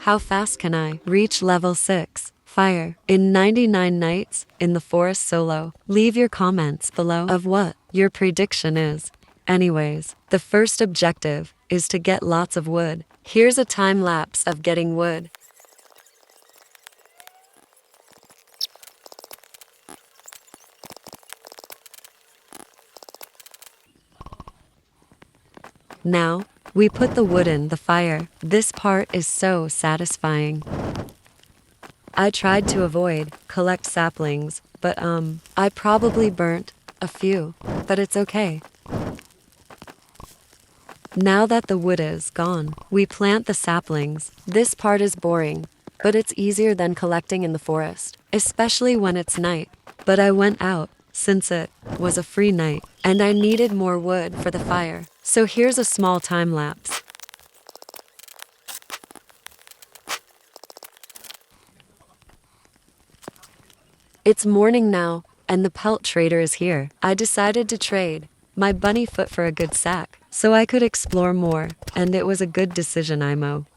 How fast can I reach level 6? Fire. In 99 nights, in the forest solo. Leave your comments below of what your prediction is. Anyways, the first objective is to get lots of wood. Here's a time lapse of getting wood. Now, we put the wood in the fire. This part is so satisfying. I tried to avoid collect saplings, but I probably burnt a few, but it's okay. Now that the wood is gone, we plant the saplings. This part is boring, but it's easier than collecting in the forest, especially when it's night. But I went out since it was a free night, and I needed more wood for the fire. So here's a small time lapse. It's morning now, and the pelt trader is here. I decided to trade my bunny foot for a good sack, so I could explore more, and it was a good decision, IMO.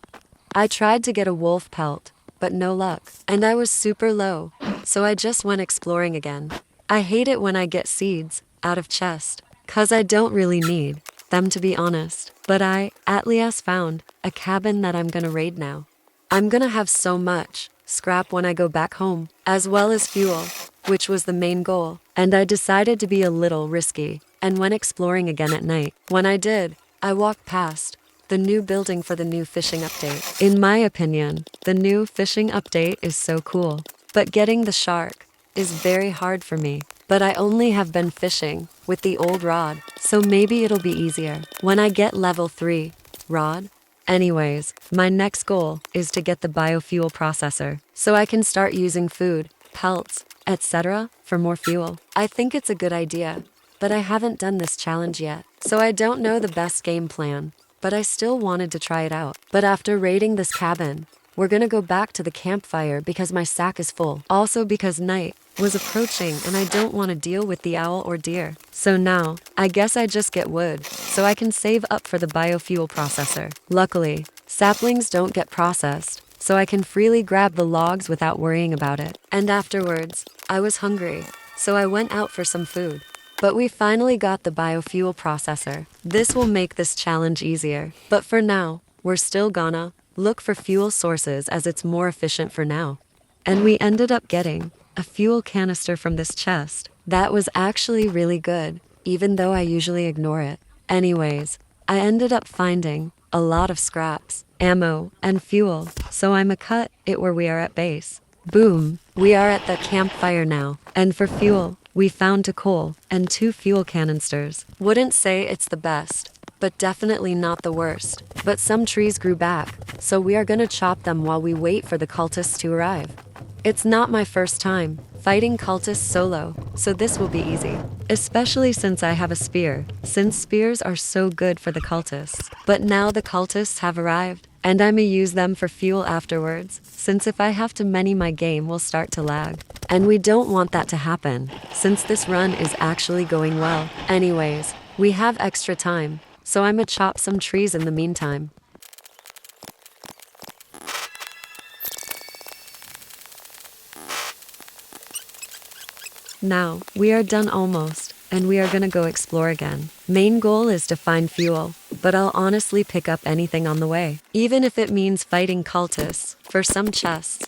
I tried to get a wolf pelt, but no luck, and I was super low, so I just went exploring again. I hate it when I get seeds out of chest, 'cause I don't really need them, to be honest. But I, at least, found a cabin that I'm gonna raid now. I'm gonna have so much scrap when I go back home, as well as fuel, which was the main goal. And I decided to be a little risky, and went exploring again at night. When I did, I walked past the new building for the new fishing update. In my opinion, the new fishing update is so cool. But getting the shark is very hard for me. But I only have been fishing with the old rod, so maybe it'll be easier when I get level 3 rod. Anyways, my next goal is to get the biofuel processor, so I can start using food, pelts, etc. for more fuel. I think it's a good idea, but I haven't done this challenge yet, so I don't know the best game plan, but I still wanted to try it out. But after raiding this cabin, we're gonna go back to the campfire because my sack is full. Also because night was approaching and I don't want to deal with the owl or deer. So now, I guess I just get wood, so I can save up for the biofuel processor. Luckily, saplings don't get processed, so I can freely grab the logs without worrying about it. And afterwards, I was hungry, so I went out for some food. But we finally got the biofuel processor. This will make this challenge easier. But for now, we're still gonna look for fuel sources as it's more efficient for now. And we ended up getting a fuel canister from this chest. That was actually really good, even though I usually ignore it. Anyways, I ended up finding a lot of scraps, ammo, and fuel, so I'ma cut it where we are at base. Boom, we are at the campfire now. And for fuel, we found 2 coal and 2 fuel canisters. Wouldn't say it's the best, but definitely not the worst. But some trees grew back, so we are gonna chop them while we wait for the cultists to arrive. It's not my first time fighting cultists solo, so this will be easy. Especially since I have a spear, since spears are so good for the cultists. But now the cultists have arrived, and I'ma use them for fuel afterwards, since if I have to many my game will start to lag. And we don't want that to happen, since this run is actually going well. Anyways, we have extra time, so I'ma chop some trees in the meantime. Now, we are done almost, and we are gonna go explore again. Main goal is to find fuel, but I'll honestly pick up anything on the way, even if it means fighting cultists for some chests.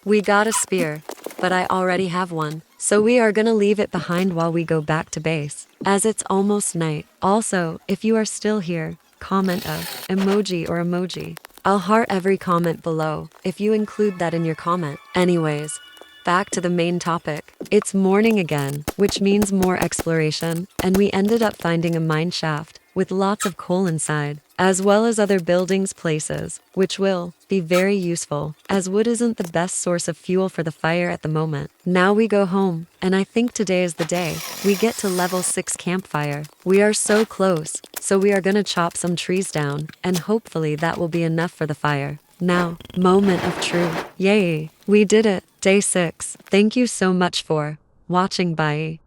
We got a spear, but I already have one, so we are gonna leave it behind while we go back to base, as it's almost night. Also, if you are still here, comment a emoji or emoji. I'll heart every comment below if you include that in your comment. Anyways, back to the main topic. It's morning again, which means more exploration, and we ended up finding a mine shaft with lots of coal inside, as well as other buildings places, which will be very useful, as wood isn't the best source of fuel for the fire at the moment. Now we go home, and I think today is the day we get to level 6 campfire. We are so close, so we are gonna chop some trees down, and hopefully that will be enough for the fire. Now, moment of truth. Yay, we did it. Day 6. Thank you so much for watching. Bye.